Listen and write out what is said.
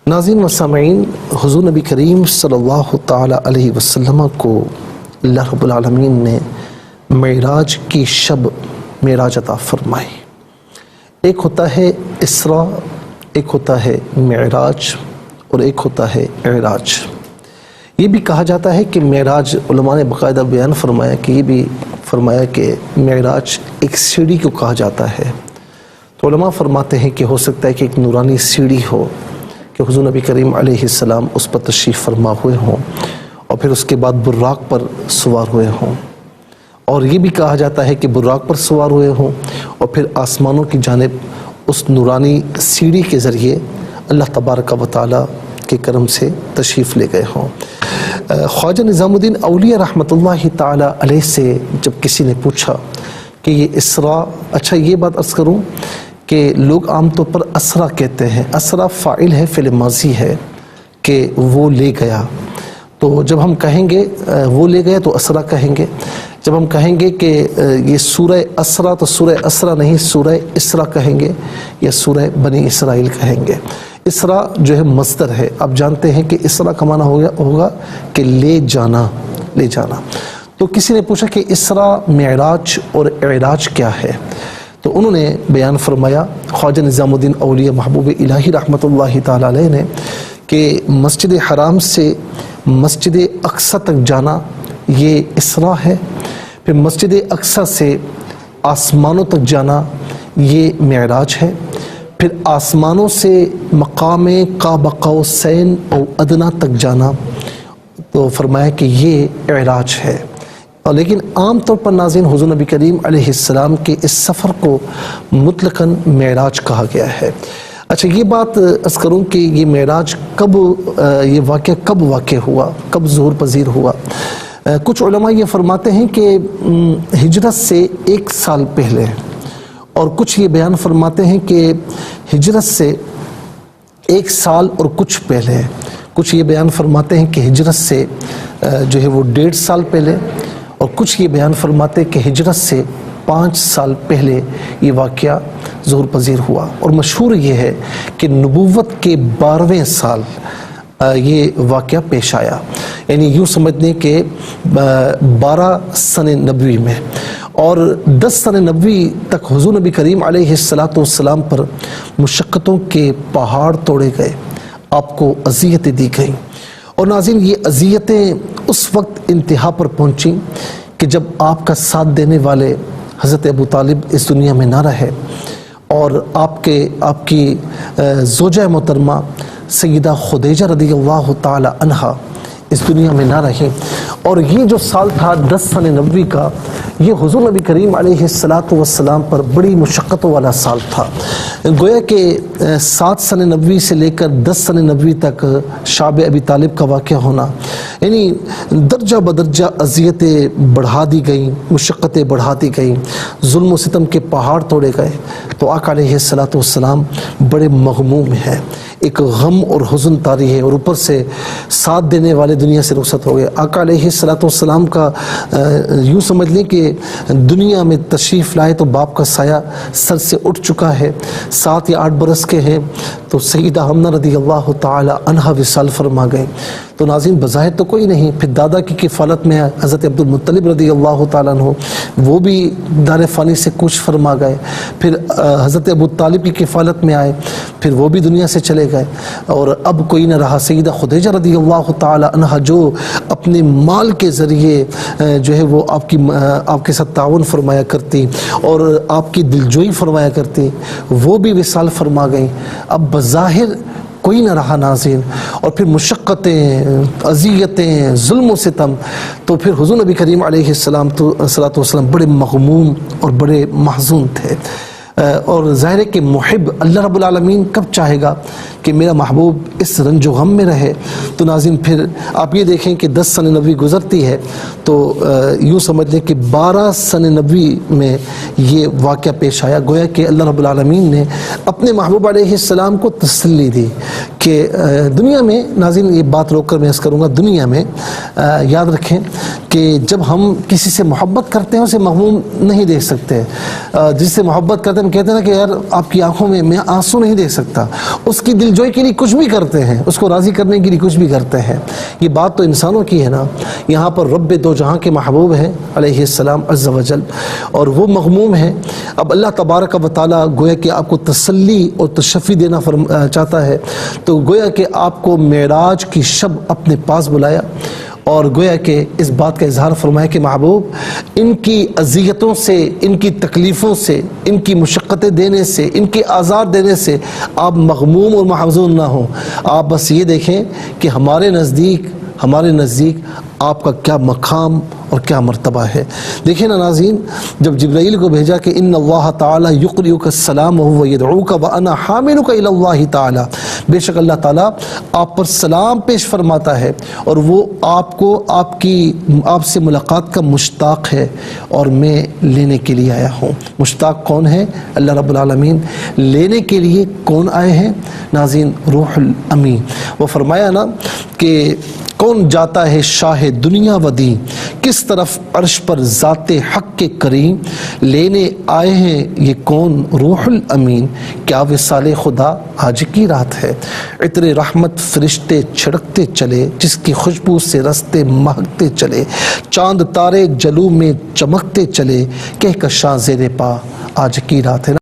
ناظرین و سامعین، حضور نبی کریم صلی اللہ تعالی علیہ وسلم کو اللہ رب العالمین نے معراج کی شب معراج عطا فرمائی۔ ایک ہوتا ہے اسراء، ایک ہوتا ہے معراج اور ایک ہوتا ہے اعراج۔ یہ بھی کہا جاتا ہے کہ معراج، علماء نے باقاعدہ بیان فرمایا کہ یہ بھی فرمایا کہ معراج ایک سیڑھی کو کہا جاتا ہے۔ تو علماء فرماتے ہیں کہ ہو سکتا ہے کہ ایک نورانی سیڑھی ہو کہ حضور نبی کریم علیہ السلام اس پر تشریف فرما ہوئے ہوں اور پھر اس کے بعد براق پر سوار ہوئے ہوں، اور یہ بھی کہا جاتا ہے کہ براق پر سوار ہوئے ہوں اور پھر آسمانوں کی جانب اس نورانی سیڑھی کے ذریعے اللہ تبارک و تعالی کے کرم سے تشریف لے گئے ہوں۔ خواجہ نظام الدین اولیاء رحمۃ اللہ تعالی علیہ سے جب کسی نے پوچھا کہ یہ اسراء، اچھا یہ بات عرض کروں کہ لوگ عام طور پر اسرا کہتے ہیں، اسرا فاعل ہے، فعل ماضی ہے کہ وہ لے گیا، تو جب ہم کہیں گے وہ لے گیا تو اسرا کہیں گے، جب ہم کہیں گے کہ یہ سورہ اسرا تو سورہ اسرا نہیں، سورہ اسرا کہیں گے یا سورہ بنی اسرائیل کہیں گے۔ اسرا جو ہے مصدر ہے، آپ جانتے ہیں کہ اسرا کا معنی ہوگا کہ لے جانا، لے جانا۔ تو کسی نے پوچھا کہ اسرا، معراج اور اعراج کیا ہے؟ تو انہوں نے بیان فرمایا، خواجہ نظام الدین اولیاء محبوب الہی رحمۃ اللہ تعالی علیہ نے، کہ مسجد حرام سے مسجد اقصی تک جانا یہ اسراء ہے، پھر مسجد اقصی سے آسمانوں تک جانا یہ معراج ہے، پھر آسمانوں سے مقام قاب قوسین او ادنا تک جانا تو فرمایا کہ یہ اعراج ہے۔ اور لیکن عام طور پر ناظرین حضور نبی کریم علیہ السلام کے اس سفر کو مطلقاً معراج کہا گیا ہے۔ اچھا یہ بات عرض کروں کہ یہ معراج کب، یہ واقعہ کب واقع ہوا، کب ظہور پذیر ہوا؟ کچھ علماء یہ فرماتے ہیں کہ ہجرت سے 1 سال پہلے، اور کچھ یہ بیان فرماتے ہیں کہ ہجرت سے 1 سال اور کچھ پہلے، کچھ یہ بیان فرماتے ہیں کہ ہجرت سے جو ہے وہ 1.5 سال پہلے، اور کچھ یہ بیان فرماتے کہ ہجرت سے 5 سال پہلے یہ واقعہ ظہور پذیر ہوا۔ اور مشہور یہ ہے کہ نبوت کے 12ویں سال یہ واقعہ پیش آیا، یعنی یوں سمجھ لیں کہ 12 سن نبوی میں، اور 10 سن نبوی تک حضور نبی کریم علیہ السلام پر مشقتوں کے پہاڑ توڑے گئے، آپ کو اذیتیں دی گئیں، اور ناظرین یہ اذیتیں اس وقت انتہا پر پہنچیں کہ جب آپ کا ساتھ دینے والے حضرت ابو طالب اس دنیا میں نہ رہے، اور آپ کی زوجہ محترمہ سیدہ خدیجہ رضی اللہ تعالی عنہا اس دنیا میں نہ رہیں، اور یہ جو سال تھا 10 سن نبوی کا، یہ حضور نبی کریم علیہ السلام پر بڑی مشقتوں والا سال تھا۔ گویا کہ 7 سن نبوی سے لے کر 10 سن نبوی تک شعب ابی طالب کا واقعہ ہونا، یعنی درجہ بدرجہ اذیتیں بڑھا دی گئیں، مشقتیں بڑھا دی گئیں، ظلم و ستم کے پہاڑ توڑے گئے، تو آقا علیہ السلام بڑے مغموم ہیں، ایک غم اور حزن طاری ہے، اور اوپر سے ساتھ دینے والے دنیا سے رخصت ہو گئے۔ آقا علیہ السلام کا یوں سمجھ لیں کہ دنیا میں تشریف لائے تو باپ کا سایہ سر سے اٹھ چکا ہے، 7 یا 8 برس کے ہیں تو سیدہ حمنہ رضی اللہ تعالی عنہا وصال فرما گئے۔ تو ناظرین بظاہر تو کوئی نہیں، پھر دادا کی کفالت میں حضرت عبد المطلب رضی اللہ تعالیٰ عنہ وہ بھی دار فانی سے کوچ فرما گئے، پھر حضرت ابو طالب کی کفالت میں آئے، پھر وہ بھی دنیا سے چلے گئے، اور اب کوئی نہ رہا۔ سیدہ خدیجہ رضی اللہ تعالی عنہا جو اپنے مال کے ذریعے جو ہے وہ آپ کے ساتھ تعاون فرمایا کرتی اور آپ کی دلجوئی فرمایا کرتی، وہ بھی وصال فرما گئیں۔ اب بظاہر کوئی نہ رہا ناظرین، اور پھر مشقتیں، اذیتیں، ظلم و ستم، تو پھر حضور نبی کریم علیہ السلام بڑے مغموم اور بڑے محزون تھے۔ اور ظاہر ہے کہ محب اللہ رب العالمین کب چاہے گا کہ میرا محبوب اس رنج و غم میں رہے؟ تو ناظرین پھر آپ یہ دیکھیں کہ 10 سن نبوی گزرتی ہے تو یوں سمجھ لیں کہ 12 سن نبوی میں یہ واقعہ پیش آیا۔ گویا کہ اللہ رب العالمین نے اپنے محبوب علیہ السلام کو تسلی دی کہ دنیا میں، ناظرین یہ بات روک کر میں عرض کروں گا، دنیا میں یاد رکھیں کہ جب ہم کسی سے محبت کرتے ہیں اسے مغموم نہیں دیکھ سکتے، جس سے محبت کرتے ہیں ہم کہتے ہیں نا کہ یار آپ کی آنکھوں میں آنسو نہیں دیکھ سکتا، اس کی دل جوئی کے لیے کچھ بھی کرتے ہیں، اس کو راضی کرنے کے لیے کچھ بھی کرتے ہیں. یہ بات تو انسانوں کی ہے نا. یہاں پر رب دو جہاں کے محبوب ہیں علیہ السلام عز و جل، اور وہ مغموم ہیں. اب اللہ تبارک و تعالیٰ گویا کہ آپ کو تسلی اور تشفی دینا چاہتا ہے، تو گویا کہ آپ کو معراج کی شب اپنے پاس بلایا، اور گویا کہ اس بات کا اظہار فرمایا کہ محبوب ان کی اذیتوں سے، ان کی تکلیفوں سے، ان کی مشقتیں دینے سے، ان کے آزار دینے سے آپ مغموم اور محزون نہ ہوں. آپ بس یہ دیکھیں کہ ہمارے نزدیک آپ کا کیا مقام اور کیا مرتبہ ہے. دیکھیں نا ناظرین، جب جبرائیل کو بھیجا کہ ان اللہ تعالی یقرئک السلام وهو یدعوک وانا حاملک الی اللہ تعالی، بے شک اللہ تعالیٰ آپ پر سلام پیش فرماتا ہے اور وہ آپ کو آپ سے ملاقات کا مشتاق ہے، اور میں لینے کے لیے آیا ہوں. مشتاق کون ہے؟ اللہ رب العالمین. لینے کے لیے کون آئے ہیں ناظرین؟ روح الامین. وہ فرمایا نا کہ کون جاتا ہے شاہ دنیا و دین، کس طرف عرش پر ذات حق کے کریم، لینے آئے ہیں یہ کون؟ روح الامین. کیا وصال خدا آج کی رات ہے، عطر رحمت فرشتے چھڑکتے چلے، جس کی خوشبو سے رستے مہکتے چلے، چاند تارے جلو میں چمکتے چلے، کہہ کشاں زیر پا آج کی رات ہے.